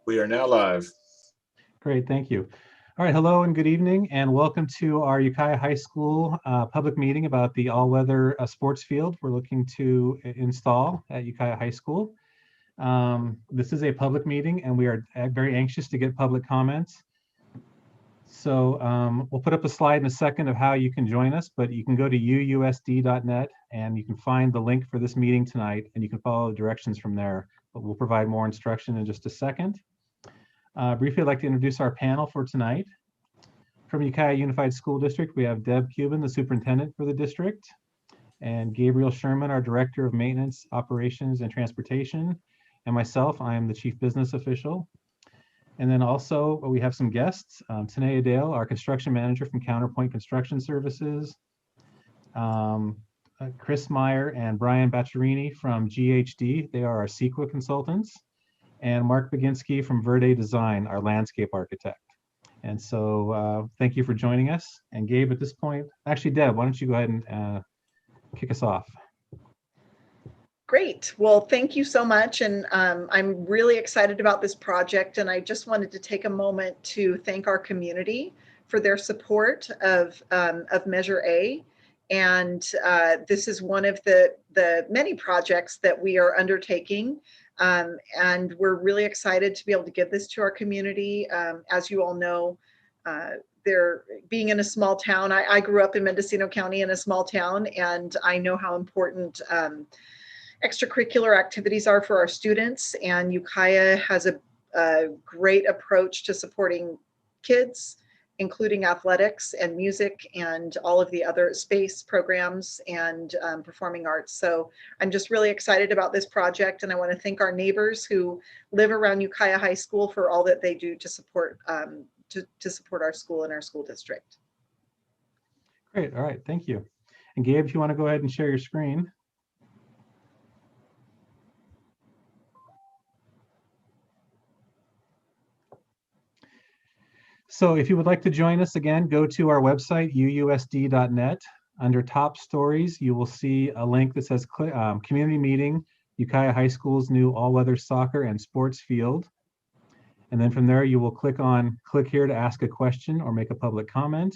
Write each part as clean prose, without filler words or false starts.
We are now live. Great, thank you. All right, hello and good evening, and welcome to our Ukiah High School public meeting about the all-weather sports field we're looking to install at Ukiah High School. This is a public meeting, and we are very anxious to get public comments. So we'll put up a slide in a second of how you can join us, but you can go to uusd.net and you can find the link for this meeting tonight, and you can follow the directions from there, but we'll provide more instruction in just a second. Briefly, I'd like to introduce our panel for tonight. From Ukiah Unified School District, we have Deb Cuban, the superintendent for the district, and Gabriel Sherman, our director of maintenance, operations, and transportation, and myself, I am the chief business official. And then also we have some guests, Tanea Dale, our construction manager from Counterpoint Construction Services, Chris Meyer and Brian Bacciarini from GHD, they are our CEQA consultants, and Mark Baginski from Verde Design, our landscape architect. And so thank you for joining us. And Gabe, at this point, actually Deb, why don't you go ahead and kick us off? Great. Well, thank you so much. And I'm really excited about this project. And I just wanted to take a moment to thank our community for their support of Measure A. And this is one of the many projects that we are undertaking. And we're really excited to be able to give this to our community. As you all know, they're being in a small town. I grew up in Mendocino County in a small town, and I know how important extracurricular activities are for our students. And Ukiah has a great approach to supporting kids, including athletics and music and all of the other space programs and performing arts. So I'm just really excited about this project, and I want to thank our neighbors who live around Ukiah High School for all that they do to support our school and our school district. Great, all right, thank you. And Gabe, if you want to go ahead and share your screen. So if you would like to join us again, go to our website, uusd.net. Under top stories, you will see a link that says community meeting, Ukiah High School's new all-weather soccer and sports field. And then from there, you will click here to ask a question or make a public comment.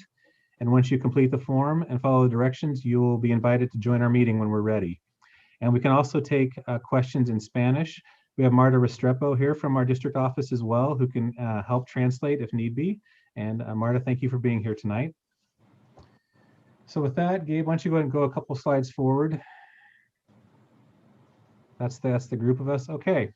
And once you complete the form and follow the directions, you will be invited to join our meeting when we're ready. And we can also take questions in Spanish. We have Marta Restrepo here from our district office as well, who can help translate if need be. And Marta, thank you for being here tonight. So with that, Gabe, why don't you go ahead and go a couple slides forward? That's the group of us. Okay.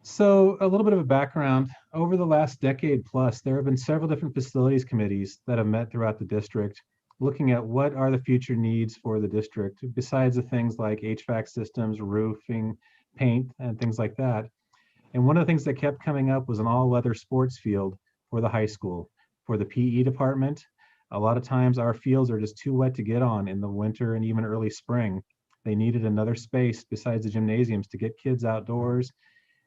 So a little bit of a background. Over the last decade plus, there have been several different facilities committees that have met throughout the district, looking at what are the future needs for the district, besides the things like HVAC systems, roofing, paint, and things like that. And one of the things that kept coming up was an all-weather sports field for the high school. For the PE department, a lot of times our fields are just too wet to get on in the winter and even early spring. They needed another space besides the gymnasiums to get kids outdoors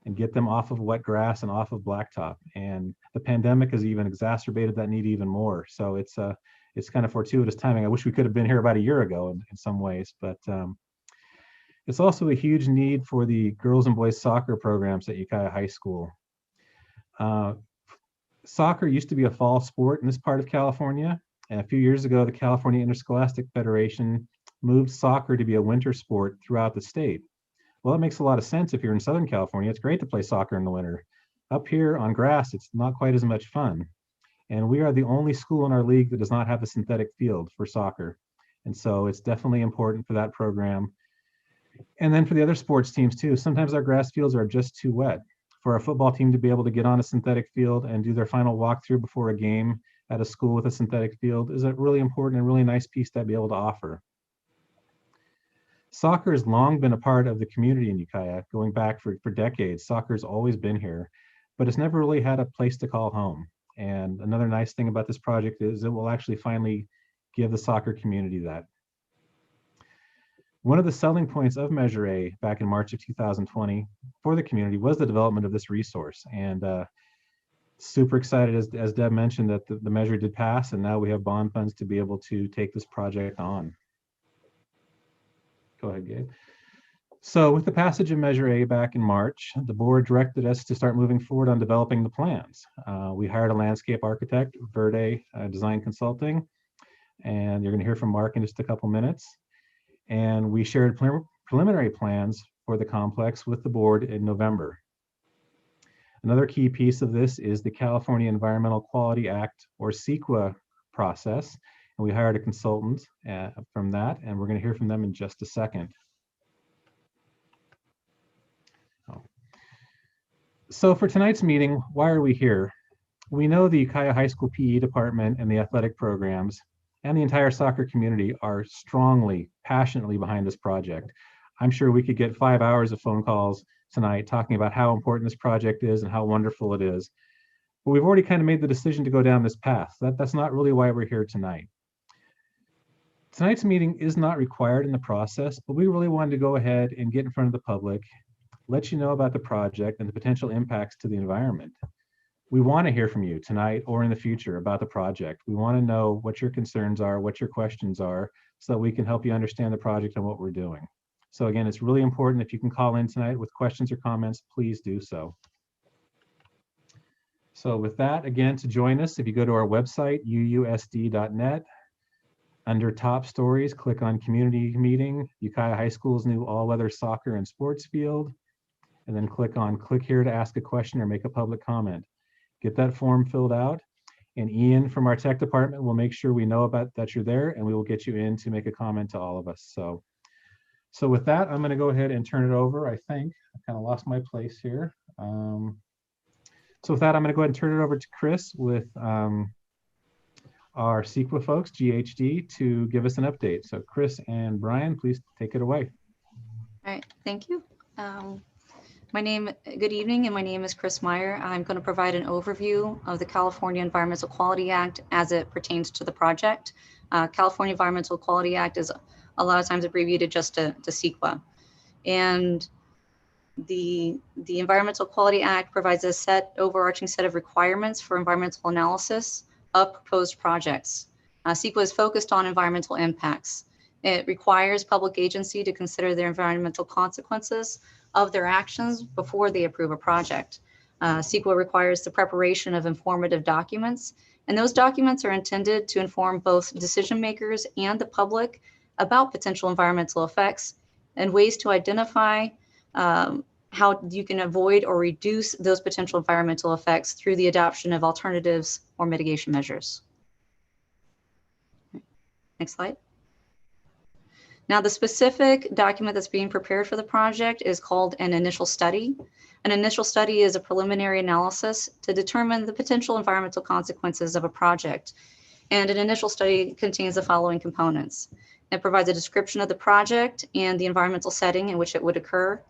and get them off of wet grass and off of blacktop. And the pandemic has even exacerbated that need even more. So it's kind of fortuitous timing. I wish we could have been here about a year ago in some ways, but it's also a huge need for the girls and boys soccer programs at Ukiah High School. Soccer used to be a fall sport in this part of California. And a few years ago, the California Interscholastic Federation moved soccer to be a winter sport throughout the state. Well, that makes a lot of sense if you're in Southern California. It's great to play soccer in the winter. Up here on grass, it's not quite as much fun. And we are the only school in our league that does not have a synthetic field for soccer. And so it's definitely important for that program. And then for the other sports teams too, sometimes our grass fields are just too wet. For a football team to be able to get on a synthetic field and do their final walkthrough before a game at a school with a synthetic field is a really important and really nice piece to be able to offer. Soccer has long been a part of the community in Ukiah, going back for decades. Soccer's always been here, but it's never really had a place to call home. And another nice thing about this project is it will actually finally give the soccer community that. One of the selling points of Measure A back in March of 2020 for the community was the development of this resource. And super excited, as Deb mentioned, that the measure did pass, and now we have bond funds to be able to take this project on. Go ahead, Gabe. So with the passage of Measure A back in March, the board directed us to start moving forward on developing the plans. We hired a landscape architect, Verde Design Consulting, and you're going to hear from Mark in just a couple minutes. And we shared preliminary plans for the complex with the board in November. Another key piece of this is the California Environmental Quality Act, or CEQA process. And we hired a consultant from that, and we're going to hear from them in just a second. So for tonight's meeting, why are we here? We know the Ukiah High School PE department and the athletic programs and the entire soccer community are strongly, passionately behind this project. I'm sure we could get 5 hours of phone calls tonight talking about how important this project is and how wonderful it is. But we've already kind of made the decision to go down this path. That's not really why we're here tonight. Tonight's meeting is not required in the process, but we really wanted to go ahead and get in front of the public, let you know about the project and the potential impacts to the environment. We want to hear from you tonight or in the future about the project. We want to know what your concerns are, what your questions are, so that we can help you understand the project and what we're doing. So again, it's really important if you can call in tonight with questions or comments, please do so. So with that, again, to join us, if you go to our website, uusd.net, under top stories, click on community meeting, Ukiah High School's new all-weather soccer and sports field, and then click on click here to ask a question or make a public comment. Get that form filled out, and Ian from our tech department will make sure we know about that you're there, and we will get you in to make a comment to all of us. So with that, I'm going to go ahead and turn it over. I think I kind of lost my place here. So with that, I'm going to go ahead and turn it over to Chris with our CEQA folks, GHD, to give us an update. So Chris and Brian, please take it away. All right, thank you. Good evening, and my name is Chris Meyer. I'm going to provide an overview of the California Environmental Quality Act as it pertains to the project. California Environmental Quality Act is a lot of times abbreviated just to CEQA. And the Environmental Quality Act provides a overarching set of requirements for environmental analysis of proposed projects. CEQA is focused on environmental impacts. It requires public agency to consider their environmental consequences of their actions before they approve a project. CEQA requires the preparation of informative documents, and those documents are intended to inform both decision makers and the public about potential environmental effects and ways to identify how you can avoid or reduce those potential environmental effects through the adoption of alternatives or mitigation measures. Next slide. Now, the specific document that's being prepared for the project is called an initial study. An initial study is a preliminary analysis to determine the potential environmental consequences of a project. And an initial study contains the following components. It provides a description of the project and the environmental setting in which it would occur,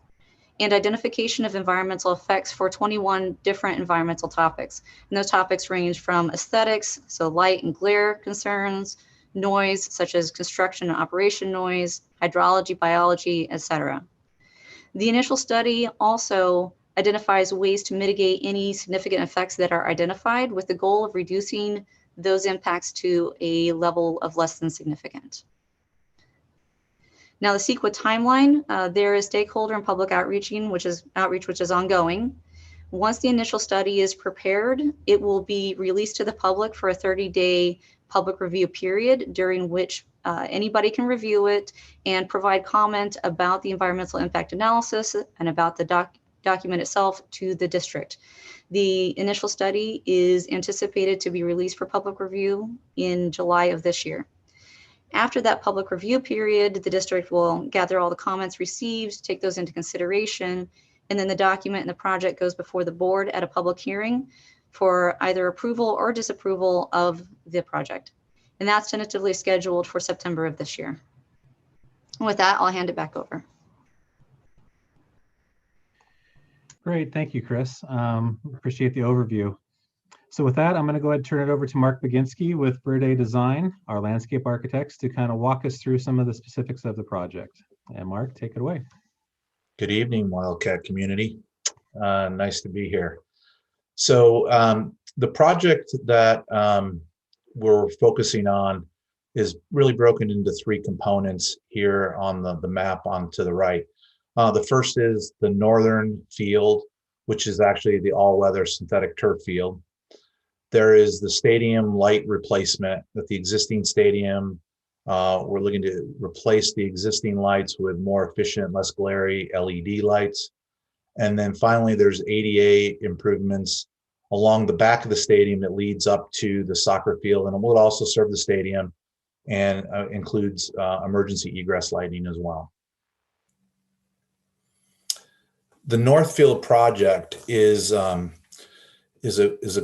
and identification of environmental effects for 21 different environmental topics. And those topics range from aesthetics, so light and glare concerns, noise, such as construction and operation noise, hydrology, biology, etc. The initial study also identifies ways to mitigate any significant effects that are identified with the goal of reducing those impacts to a level of less than significant. Now, the CEQA timeline, there is stakeholder and public outreach, which is ongoing. Once the initial study is prepared, it will be released to the public for a 30-day public review period during which anybody can review it and provide comment about the environmental impact analysis and about the document itself to the district. The initial study is anticipated to be released for public review in July of this year. After that public review period, the district will gather all the comments received, take those into consideration, and then the document and the project goes before the board at a public hearing for either approval or disapproval of the project. And that's tentatively scheduled for September of this year. And with that, I'll hand it back over. Great, thank you, Chris. Appreciate the overview. So with that, I'm going to go ahead and turn it over to Mark Baginski with Verde Design, our landscape architects, to kind of walk us through some of the specifics of the project. And Mark, take it away. Good evening, Wildcat community. Nice to be here. So the project that we're focusing on is really broken into three components here on the map on to the right. The first is the northern field, which is actually the all-weather synthetic turf field. There is the stadium light replacement at the existing stadium. We're looking to replace the existing lights with more efficient, less glary LED lights. And then finally, there's ADA improvements along the back of the stadium that leads up to the soccer field, and it will also serve the stadium and includes emergency egress lighting as well. The Northfield project is a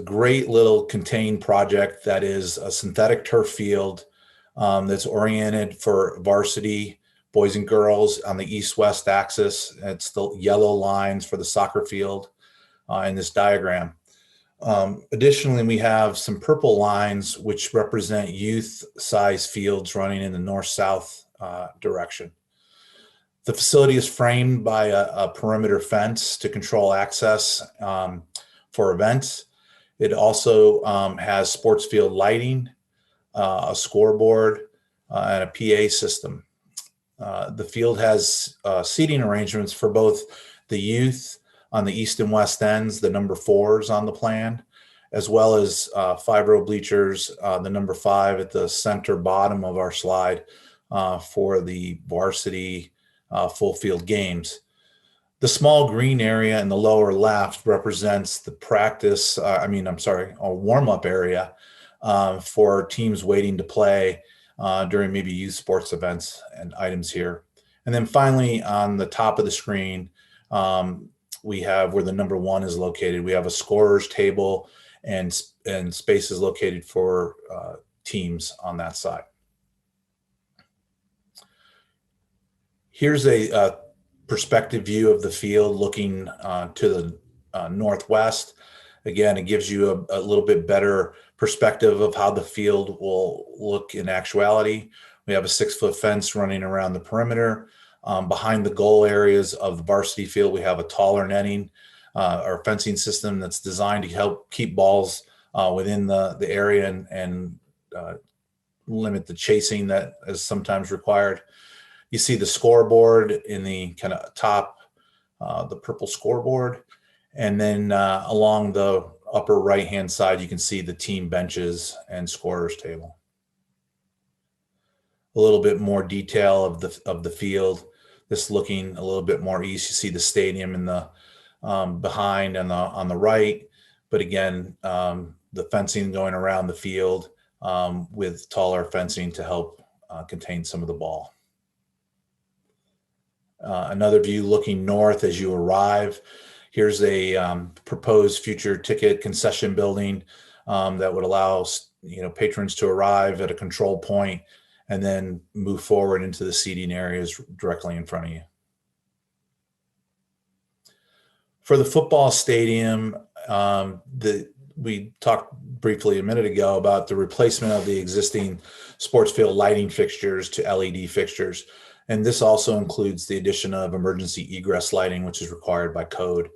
great little contained project that is a synthetic turf field that's oriented for varsity boys and girls on the east-west axis. It's the yellow lines for the soccer field in this diagram. Additionally, we have some purple lines which represent youth-size fields running in the north-south direction. The facility is framed by a perimeter fence to control access for events. It also has sports field lighting, a scoreboard, and a PA system. The field has seating arrangements for both the youth on the east and west ends, the number 4s on the plan, as well as 5-row bleachers, the number 5 at the center bottom of our slide for the varsity full field games. The small green area in the lower left represents the practice, a warm-up area for teams waiting to play during maybe youth sports events and items here. And then finally, on the top of the screen, we have where the number 1 is located. We have a scorer's table and spaces located for teams on that side. Here's a perspective view of the field looking to the northwest. Again, it gives you a little bit better perspective of how the field will look in actuality. We have a 6-foot fence running around the perimeter. Behind the goal areas of the varsity field, we have a taller netting or fencing system that's designed to help keep balls within the area and limit the chasing that is sometimes required. You see the scoreboard in the kind of top, the purple scoreboard. And then along the upper right-hand side, you can see the team benches and scorer's table. A little bit more detail of the field. This looking a little bit more east. You see the stadium in the behind and on the right. But again, the fencing going around the field with taller fencing to help contain some of the ball. Another view looking north as you arrive. Here's a proposed future ticket concession building that would allow patrons to arrive at a control point and then move forward into the seating areas directly in front of you. For the football stadium, we talked briefly a minute ago about the replacement of the existing sports field lighting fixtures to LED fixtures. And this also includes the addition of emergency egress lighting, which is required by code.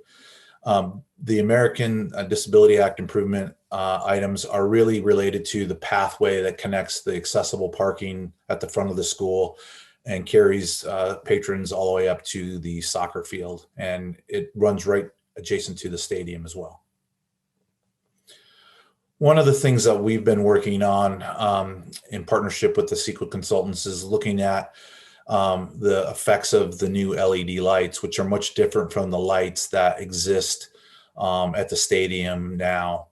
The American Disability Act improvement items are really related to the pathway that connects the accessible parking at the front of the school and carries patrons all the way up to the soccer field. And it runs right adjacent to the stadium as well. One of the things that we've been working on in partnership with the CEQA consultants is looking at the effects of the new LED lights, which are much different from the lights that exist at the stadium now.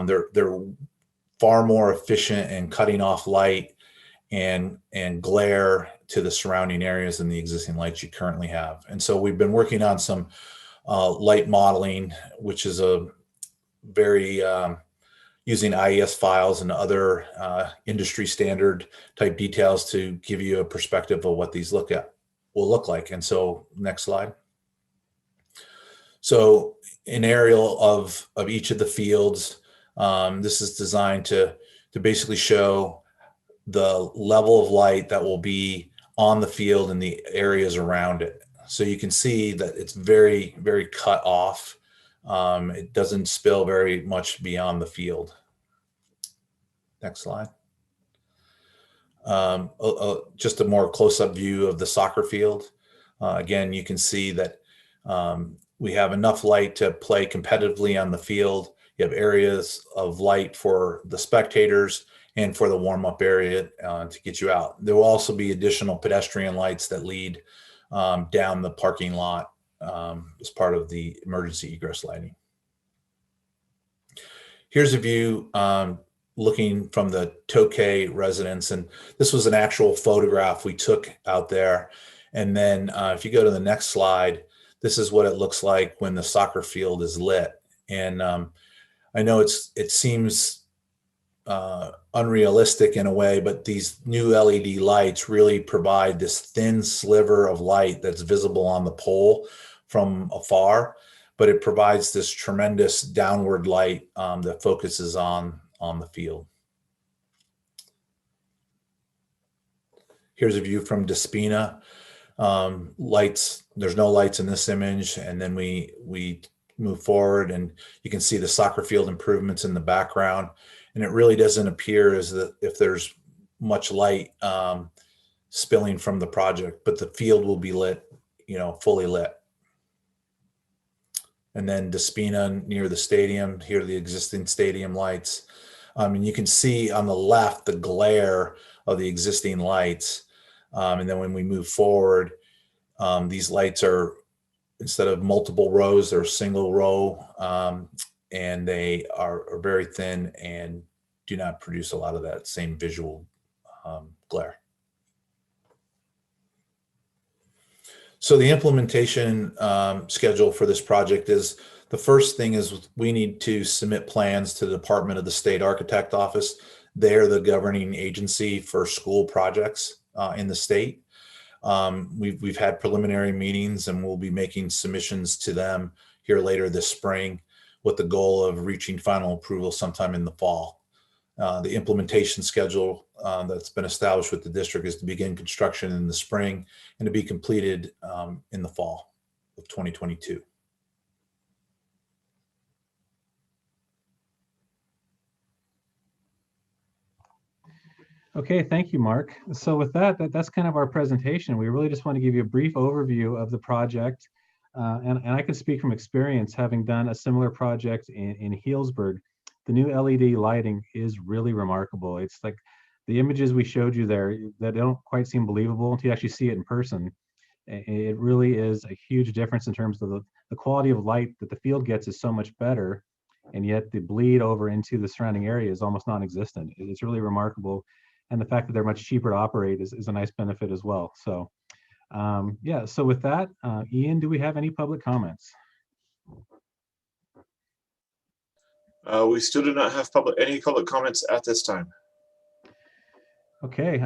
They're far more efficient in cutting off light and glare to the surrounding areas than the existing lights you currently have. And so we've been working on some light modeling, which is a very using IES files and other industry standard type details to give you a perspective of what these will look like. And so next slide. So an aerial of each of the fields, this is designed to basically show the level of light that will be on the field and the areas around it. So you can see that it's very, very cut off. It doesn't spill very much beyond the field. Next slide. Just a more close-up view of the soccer field. Again, you can see that we have enough light to play competitively on the field. You have areas of light for the spectators and for the warm-up area to get you out. There will also be additional pedestrian lights that lead down the parking lot as part of the emergency egress lighting. Here's a view looking from the Tokay residence, and this was an actual photograph we took out there. And then if you go to the next slide, this is what it looks like when the soccer field is lit. And I know it seems unrealistic in a way, but these new LED lights really provide this thin sliver of light that's visible on the pole from afar, but it provides this tremendous downward light that focuses on the field. Here's a view from Despina. Lights, there's no lights in this image, and then we move forward and you can see the soccer field improvements in the background, and it really doesn't appear as if there's much light spilling from the project, but the field will be lit, fully lit. And then Despina near the stadium, here are the existing stadium lights. And you can see on the left the glare of the existing lights. And then when we move forward, these lights are, instead of multiple rows, they're a single row, and they are very thin and do not produce a lot of that same visual glare. So the implementation schedule for this project is, the first thing is we need to submit plans to the Department of the State Architect Office. They're the governing agency for school projects in the state. We've had preliminary meetings, and we'll be making submissions to them here later this spring with the goal of reaching final approval sometime in the fall. The implementation schedule that's been established with the district is to begin construction in the spring and to be completed in the fall of 2022. Okay, thank you, Mark. So with that's kind of our presentation. We really just want to give you a brief overview of the project. And I can speak from experience, having done a similar project in Healdsburg. The new LED lighting is really remarkable. It's like the images we showed you there that don't quite seem believable until you actually see it in person. It really is a huge difference in terms of the quality of light that the field gets is so much better, and yet the bleed over into the surrounding area is almost non-existent. It's really remarkable. And the fact that they're much cheaper to operate is a nice benefit as well. So yeah, so with that, Ian, do we have any public comments? We still do not have any public comments at this time. Okay,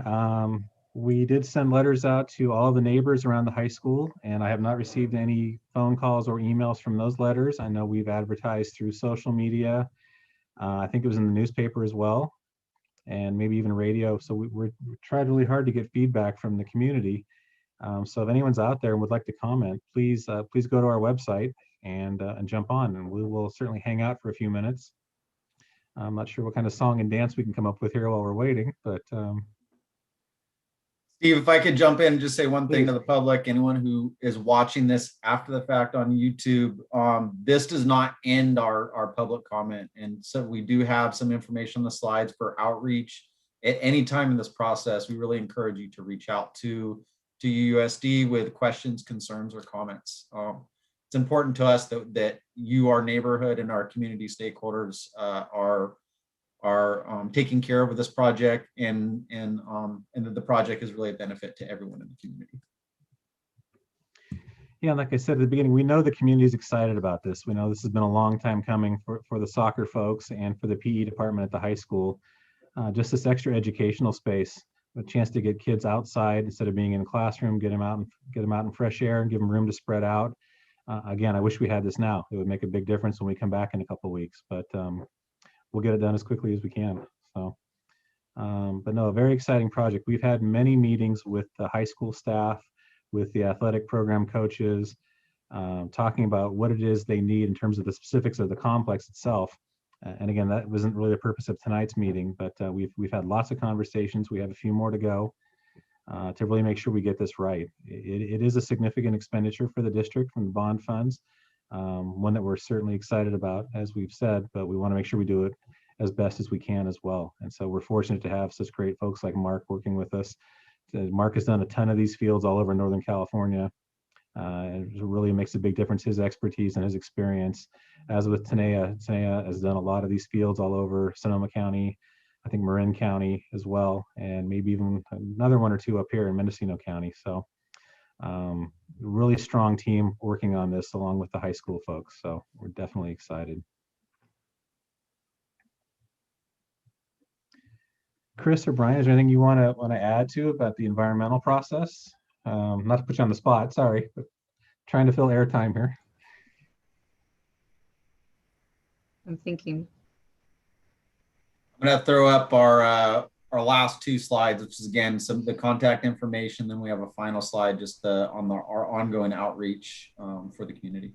we did send letters out to all the neighbors around the high school, and I have not received any phone calls or emails from those letters. I know we've advertised through social media. I think it was in the newspaper as well, and maybe even radio. So we tried really hard to get feedback from the community. So if anyone's out there and would like to comment, please go to our website and jump on, and we will certainly hang out for a few minutes. I'm not sure what kind of song and dance we can come up with here while we're waiting, but Steve, if I could jump in and just say one thing please. to the public, anyone who is watching this after the fact on YouTube, this does not end our public comment. And so we do have some information on the slides for outreach. At any time in this process, we really encourage you to reach out to UUSD with questions, concerns, or comments. It's important to us that you, our neighborhood, and our community stakeholders are taking care of this project, and that the project is really a benefit to everyone in the community. Yeah, like I said at the beginning, we know the community is excited about this. We know this has been a long time coming for the soccer folks and for the PE department at the high school. Just this extra educational space, a chance to get kids outside instead of being in a classroom, get them out in fresh air and give them room to spread out. Again, I wish we had this now. It would make a big difference when we come back in a couple of weeks, but we'll get it done as quickly as we can. So, but no, a very exciting project. We've had many meetings with the high school staff, with the athletic program coaches, talking about what it is they need in terms of the specifics of the complex itself. And again, that wasn't really the purpose of tonight's meeting, but we've had lots of conversations. We have a few more to go. to really make sure we get this right. It is a significant expenditure for the district from the bond funds, one that we're certainly excited about, as we've said, but we want to make sure we do it as best as we can as well. And so we're fortunate to have such great folks like Mark working with us. Mark has done a ton of these fields all over Northern California. It really makes a big difference, his expertise and his experience. As with Tanea has done a lot of these fields all over Sonoma County, I think Marin County as well, and maybe even another one or two up here in Mendocino County. So really strong team working on this along with the high school folks. So we're definitely excited. Chris or Brian, is there anything you want to add to about the environmental process? Not to put you on the spot, sorry, but trying to fill airtime here. I'm thinking. I'm gonna throw up our last two slides, which is again some of the contact information. Then we have a final slide just on our ongoing outreach for the community.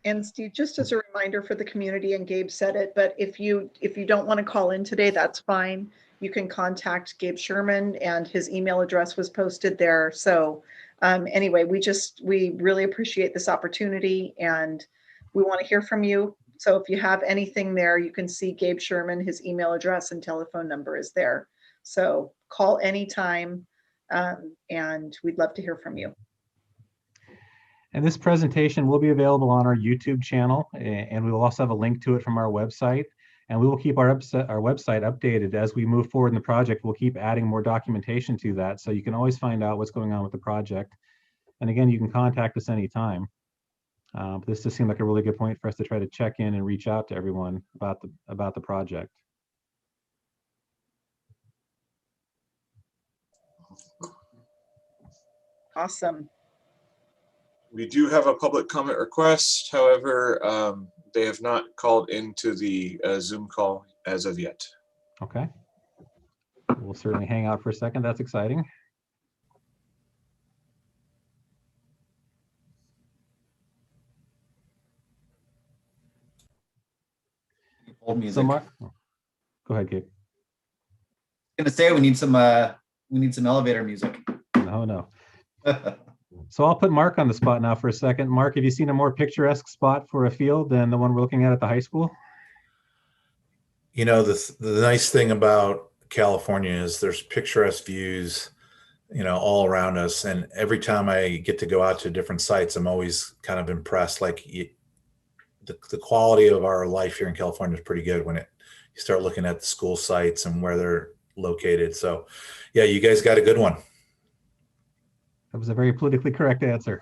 And Steve, just as a reminder for the community, and Gabe said it, but if you don't want to call in today, that's fine. You can contact Gabe Sherman, and his email address was posted there. So anyway, we really appreciate this opportunity, and we want to hear from you. So if you have anything there, you can see Gabe Sherman, his email address and telephone number is there. So call anytime, and we'd love to hear from you. And this presentation will be available on our YouTube channel, and we will also have a link to it from our website. And we will keep our website updated as we move forward in the project. We'll keep adding more documentation to that, so you can always find out what's going on with the project. And again, you can contact us anytime. But this just seemed like a really good point for us to try to check in and reach out to everyone about the project. Awesome. We do have a public comment request. However, they have not called into the Zoom call as of yet. Okay. We'll certainly hang out for a second. That's exciting. Hold music. So Mark, go ahead, Gabe. I'm gonna say we need some elevator music. No. So I'll put Mark on the spot now for a second. Mark, have you seen a more picturesque spot for a field than the one we're looking at the high school? You know, the nice thing about California is there's picturesque views, you know, all around us. And every time I get to go out to different sites, I'm always kind of impressed. Like the quality of our life here in California is pretty good when you start looking at the school sites and where they're located. So yeah, you guys got a good one. That was a very politically correct answer.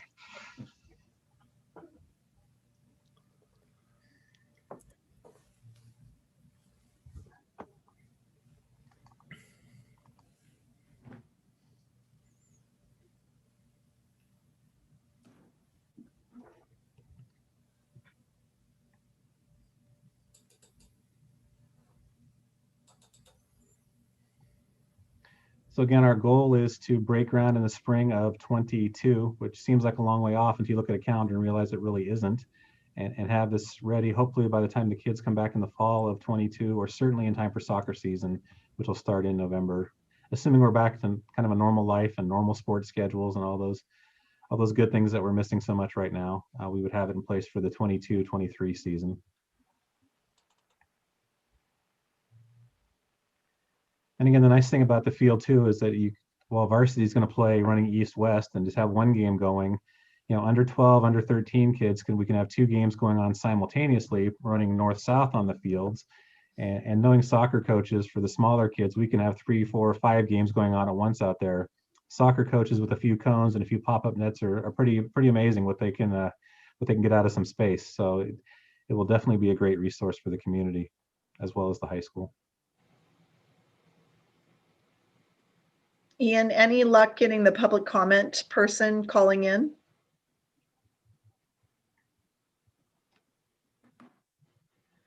So again, our goal is to break ground in the spring of 22, which seems like a long way off until you look at a calendar and realize it really isn't, and have this ready hopefully by the time the kids come back in the fall of 22, or certainly in time for soccer season, which will start in November, assuming we're back to kind of a normal life and normal sports schedules and all those good things that we're missing so much right now. We would have it in place for the 22-23 season. And again, the nice thing about the field too is that while varsity is going to play running east-west and just have one game going, you know, under 12, under 13 kids, we can have two games going on simultaneously, running north-south on the fields. And knowing soccer coaches for the smaller kids, we can have 3, 4, 5 games going on at once out there. Soccer coaches with a few cones and a few pop-up nets are pretty amazing what they can get out of some space. So it will definitely be a great resource for the community as well as the high school. Ian, any luck getting the public comment person calling in?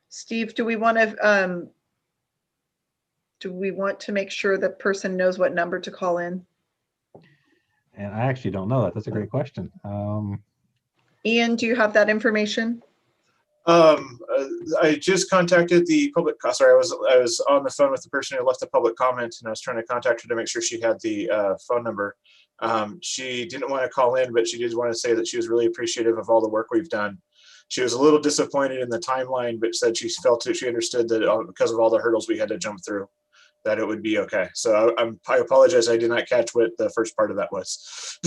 Steve, do we want to make sure the person knows what number to call in? And I actually don't know that. That's a great question. Ian, do you have that information? I just contacted the public. Sorry, I was on the phone with the person who left the public comment, and I was trying to contact her to make sure she had the phone number. She didn't want to call in, but she did want to say that she was really appreciative of all the work we've done. She was a little disappointed in the timeline, but said she felt that she understood that because of all the hurdles we had to jump through, that it would be okay. So I apologize. I did not catch what the first part of that was.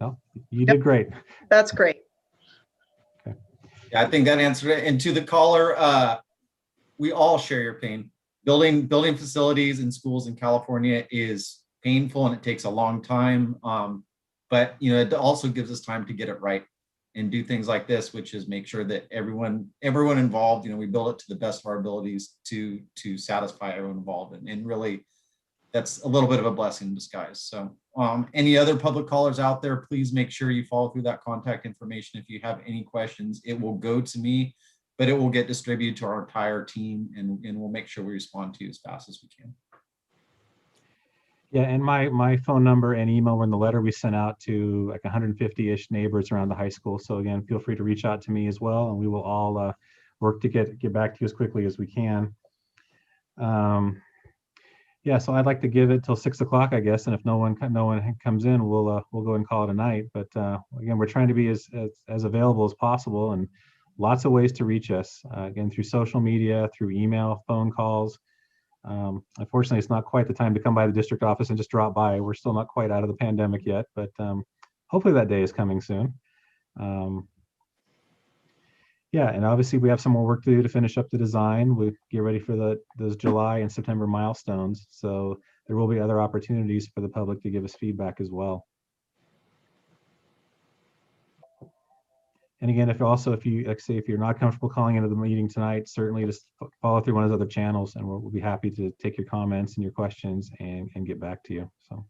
No, you did great. That's great. Yeah, I think that answered it. And to the caller, we all share your pain. Building facilities in schools in California is painful and it takes a long time. But it also gives us time to get it right and do things like this, which is make sure that everyone involved, we build it to the best of our abilities to satisfy everyone involved. And really, that's a little bit of a blessing in disguise. So any other public callers out there, please make sure you follow through that contact information. If you have any questions, it will go to me, but it will get distributed to our entire team, and we'll make sure we respond to you as fast as we can. Yeah, and my phone number and email were in the letter we sent out to like 150-ish neighbors around the high school. So again, feel free to reach out to me as well, and we will all work to get back to you as quickly as we can. Yeah, so I'd like to give it till 6 o'clock, I guess, and if no one comes in, we'll go and call it a night. But again, we're trying to be as available as possible, and lots of ways to reach us. Again, through social media, through email, phone calls. Unfortunately, it's not quite the time to come by the district office and just drop by. We're still not quite out of the pandemic yet, but hopefully that day is coming soon. Yeah, and obviously we have some more work to do to finish up the design. We get ready for those July and September milestones. So there will be other opportunities for the public to give us feedback as well. And again, if you like say, if you're not comfortable calling into the meeting tonight, certainly just follow through one of the other channels, and we'll be happy to take your comments and your questions and get back to you. So.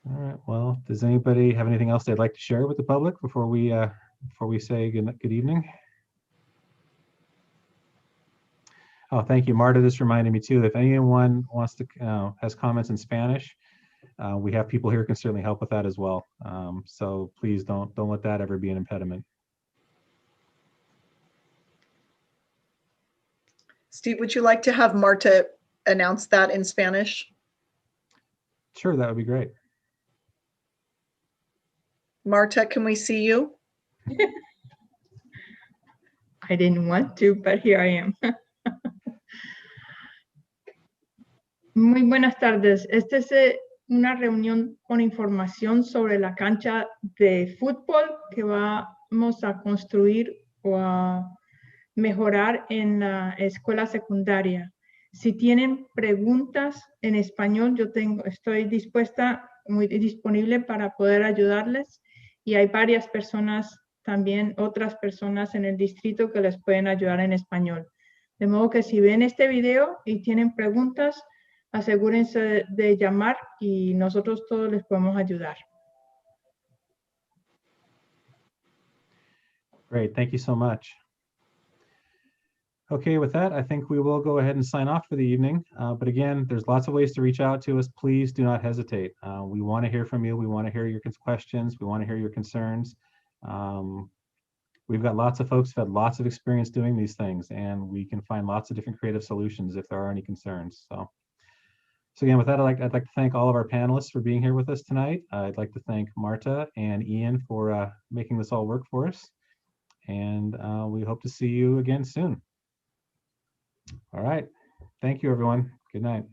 All right. Well, does anybody have anything else they'd like to share with the public before we say good evening? Oh, thank you, Marta. This reminded me too. If anyone wants to has comments in Spanish, we have people here who can certainly help with that as well. So please don't let that ever be an impediment. Steve, would you like to have Marta announce that in Spanish? Sure, that would be great. Marta, can we see you? I didn't want to, but here I am. Muy buenas tardes. Esta es una reunión con información sobre la cancha de fútbol que vamos a construir o a mejorar en la escuela secundaria. Si tienen preguntas en español, estoy dispuesta, muy disponible para poder ayudarles. Y hay varias personas también, otras personas en el distrito que les pueden ayudar en español. De modo que si ven este video y tienen preguntas, asegúrense de llamar y nosotros todos les podemos ayudar. Great, thank you so much. Okay, with that, I think we will go ahead and sign off for the evening. But again, there's lots of ways to reach out to us. Please do not hesitate. We want to hear from you. We want to hear your questions. We want to hear your concerns. We've got lots of folks who've had lots of experience doing these things, and we can find lots of different creative solutions if there are any concerns. So again, with that, I'd like to thank all of our panelists for being here with us tonight. I'd like to thank Marta and Ian for making this all work for us. And we hope to see you again soon. All right. Thank you, everyone. Good night.